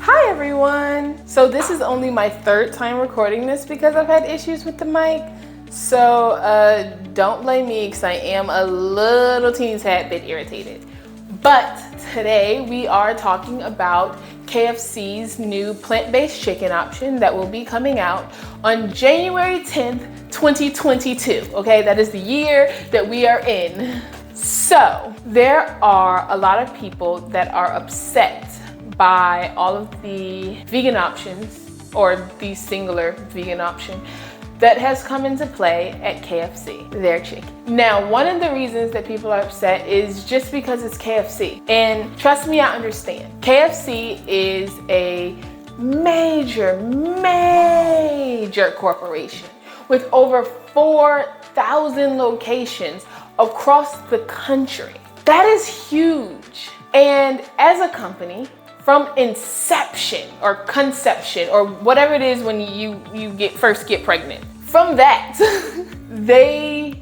Hi everyone! So this is only my third time recording this because I've had issues with the mic. So don't blame me because I am a little teeny tad bit irritated. But today we are talking about KFC's new plant-based chicken option that will be coming out on January 10th, 2022. Okay, that is the year that we are in. So there are a lot of people that are upset by all of the vegan options, or the singular vegan option that has come into play at KFC, their chicken. Now, one of the reasons that people are upset is just because it's KFC. And trust me, I understand. KFC is a major corporation with over 4,000 locations across the country. That is huge. And as a company, from inception or conception or whatever it is when you first get pregnant, from that, they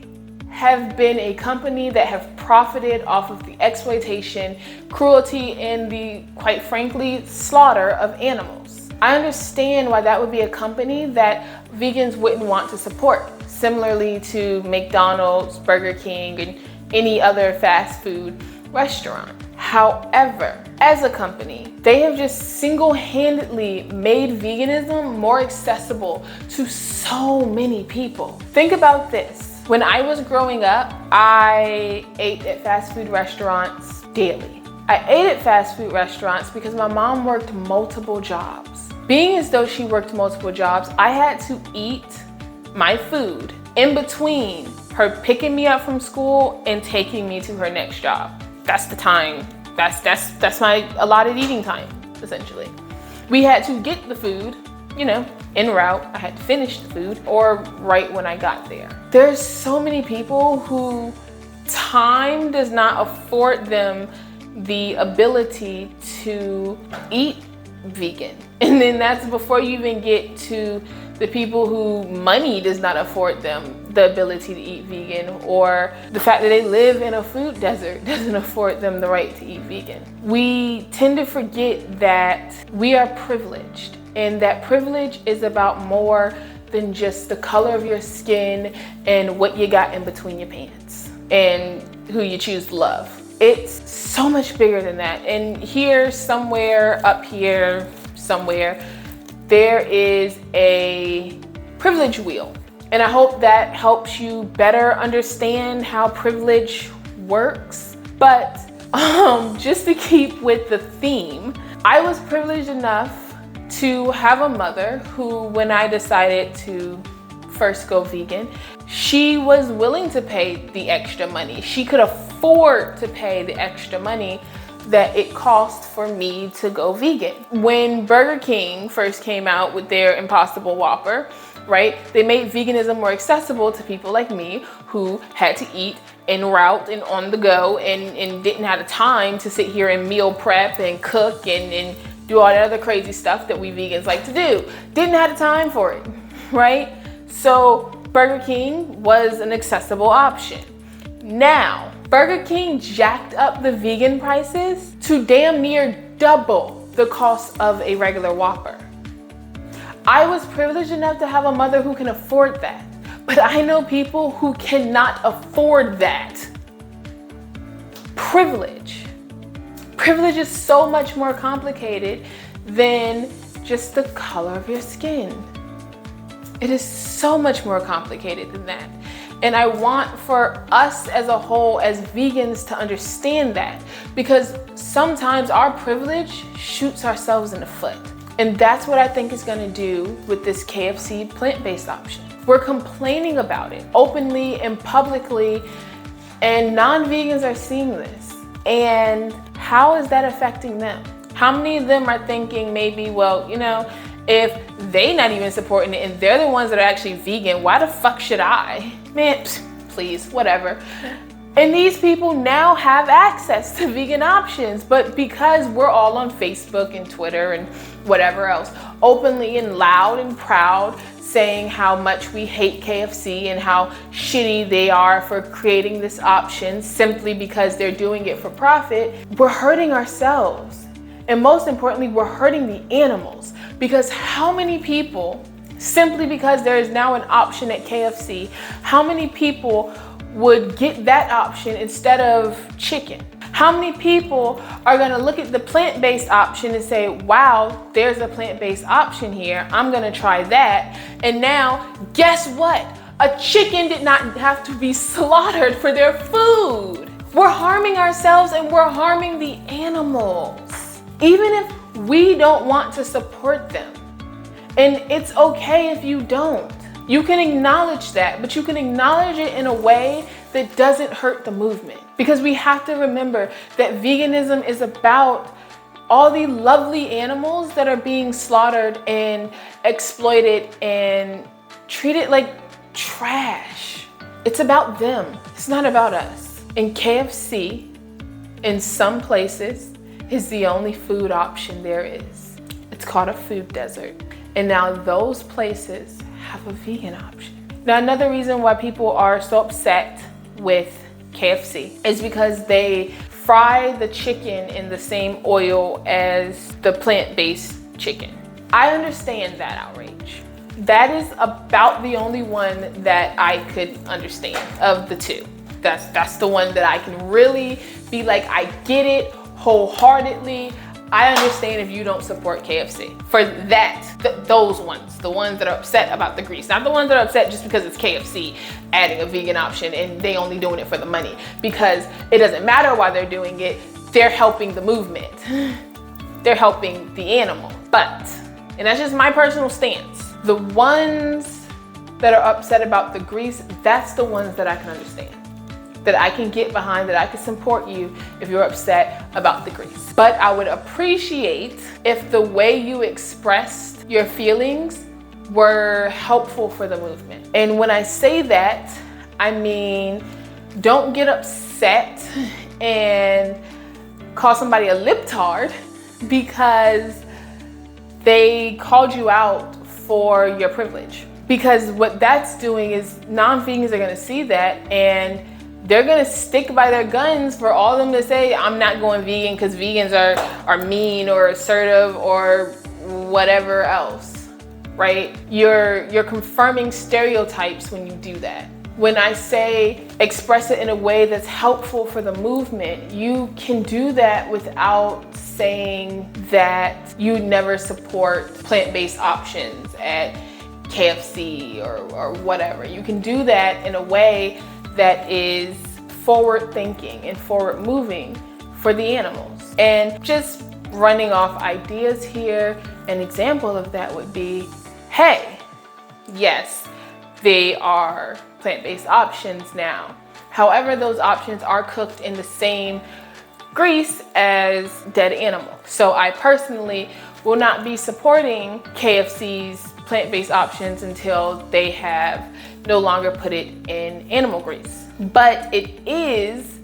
have been a company that have profited off of the exploitation, cruelty, and the, quite frankly, slaughter of animals. I understand why that would be a company that vegans wouldn't want to support, similarly to McDonald's, Burger King, and any other fast food restaurant. However, as a company, they have just single-handedly made veganism more accessible to so many people. Think about this. When I was growing up, I ate at fast food restaurants daily. I ate at fast food restaurants because my mom worked multiple jobs. Being as though she worked multiple jobs, I had to eat my food in between her picking me up from school and taking me to her next job. That's the time. That's my allotted eating time, essentially. We had to get the food, en route. I had to finish the food or right when I got there. There's so many people who time does not afford them the ability to eat vegan. And then that's before you even get to the people who money does not afford them the ability to eat vegan, or the fact that they live in a food desert doesn't afford them the right to eat vegan. We tend to forget that we are privileged, and that privilege is about more than just the color of your skin and what you got in between your pants and who you choose to love. It's so much bigger than that. And here, somewhere up here, somewhere, there is a privilege wheel. And I hope that helps you better understand how privilege works. But just to keep with the theme, I was privileged enough to have a mother who, when I decided to first go vegan, she was willing to pay the extra money. She could afford to pay the extra money that it cost for me to go vegan. When Burger King first came out with their Impossible Whopper, right, they made veganism more accessible to people like me who had to eat en route and on the go and didn't have the time to sit here and meal prep and cook and do all that other crazy stuff that we vegans like to do. Didn't have the time for it, right? So Burger King was an accessible option. Now, Burger King jacked up the vegan prices to damn near double the cost of a regular Whopper. I was privileged enough to have a mother who can afford that, but I know people who cannot afford that. Privilege is so much more complicated than just the color of your skin. It is so much more complicated than that. And I want for us as a whole, as vegans, to understand that, because sometimes our privilege shoots ourselves in the foot. And that's what I think is gonna do with this KFC plant-based option. We're complaining about it openly and publicly, and non-vegans are seeing this. And how is that affecting them? How many of them are thinking maybe, well, if they not even supporting it and they're the ones that are actually vegan, why the fuck should I? Man, please, whatever. And these people now have access to vegan options, but because we're all on Facebook and Twitter and whatever else, openly and loud and proud, saying how much we hate KFC and how shitty they are for creating this option simply because they're doing it for profit, we're hurting ourselves. And most importantly, we're hurting the animals, because how many people, simply because there is now an option at KFC, how many people would get that option instead of chicken? How many people are gonna look at the plant-based option and say, wow, there's a plant-based option here, I'm gonna try that. And now, guess what? A chicken did not have to be slaughtered for their food. We're harming ourselves and we're harming the animals, even if we don't want to support them. And it's okay if you don't. You can acknowledge that, but you can acknowledge it in a way that doesn't hurt the movement. Because we have to remember that veganism is about all the lovely animals that are being slaughtered and exploited and treated like trash. It's about them. It's not about us. And KFC, in some places, is the only food option there is. It's called a food desert. And now those places have a vegan option. Now, another reason why people are so upset with KFC is because they fry the chicken in the same oil as the plant-based chicken. I understand that outrage. That is about the only one that I could understand of the two. That's the one that I can really be like, I get it wholeheartedly. I understand if you don't support KFC for that, those ones, the ones that are upset about the grease, not the ones that are upset just because it's KFC adding a vegan option and they only doing it for the money, because it doesn't matter why they're doing it. They're helping the movement. They're helping the animal. But, and that's just my personal stance, the ones that are upset about the grease, that's the ones that I can understand, that I can get behind, that I can support you if you're upset about the grease. But I would appreciate if the way you expressed your feelings were helpful for the movement. And when I say that, I mean, don't get upset and call somebody a libtard because they called you out for your privilege. Because what that's doing is non-vegans are gonna see that and they're gonna stick by their guns for all of them to say, I'm not going vegan because vegans are mean or assertive or whatever else, right? You're confirming stereotypes when you do that. When I say express it in a way that's helpful for the movement, you can do that without saying that you never support plant-based options at KFC or whatever. You can do that in a way that is forward thinking and forward moving for the animals. And just running off ideas here, an example of that would be, hey, yes, they are plant-based options now. However, those options are cooked in the same grease as dead animal. So I personally will not be supporting KFC's plant-based options until they have no longer put it in animal grease. But it is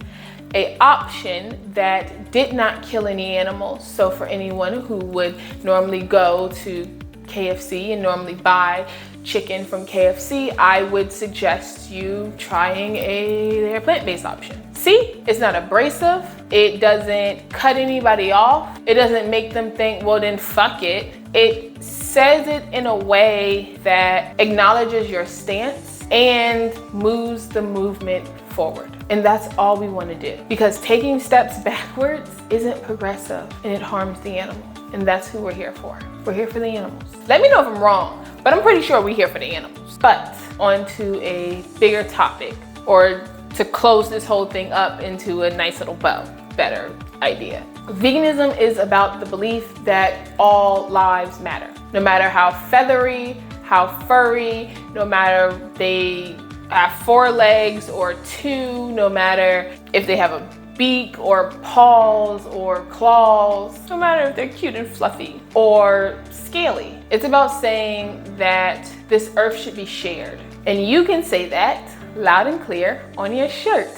an option that did not kill any animals. So for anyone who would normally go to KFC and normally buy chicken from KFC, I would suggest you trying their plant-based option. See, it's not abrasive. It doesn't cut anybody off. It doesn't make them think, well, then fuck it. It says it in a way that acknowledges your stance and moves the movement forward. And that's all we want to do, because taking steps backwards isn't progressive and it harms the animal. And that's who we're here for. We're here for the animals. Let me know if I'm wrong, but I'm pretty sure we're here for the animals. But on to a bigger topic, or to close this whole thing up into a nice little bow, better idea. Veganism is about the belief that all lives matter. No matter how feathery, how furry, no matter they have 4 legs or 2, no matter if they have a beak or paws or claws, no matter if they're cute and fluffy or scaly. It's about saying that this earth should be shared. And you can say that loud and clear on your shirt.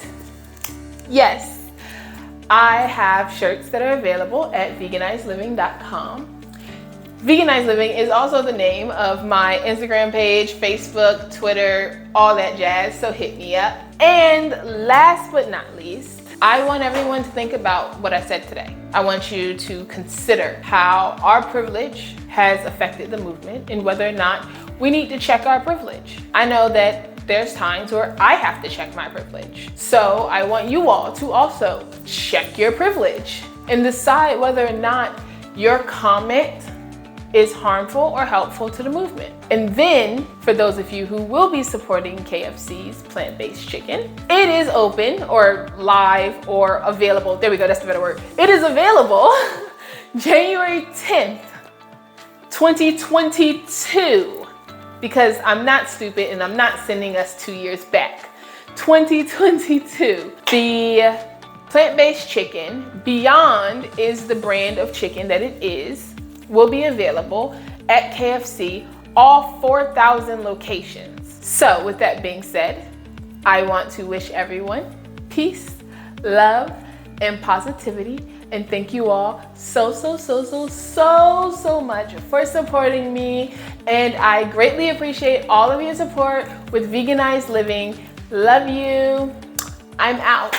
Yes, I have shirts that are available at veganizedliving.com. Veganized Living is also the name of my Instagram page, Facebook, Twitter, all that jazz, so hit me up. And last but not least, I want everyone to think about what I said today. I want you to consider how our privilege has affected the movement and whether or not we need to check our privilege. I know that there's times where I have to check my privilege. So I want you all to also check your privilege and decide whether or not your comment is harmful or helpful to the movement. And then, for those of you who will be supporting KFC's plant-based chicken, it is open or live or available. There we go, that's the better word. It is available January 10th, 2022, because I'm not stupid and I'm not sending us 2 years back. 2022. The plant-based chicken, Beyond is the brand of chicken that it is, will be available at KFC, all 4,000 locations. So with that being said, I want to wish everyone peace, love, and positivity. And thank you all so much for supporting me. And I greatly appreciate all of your support with Veganized Living. Love you. I'm out.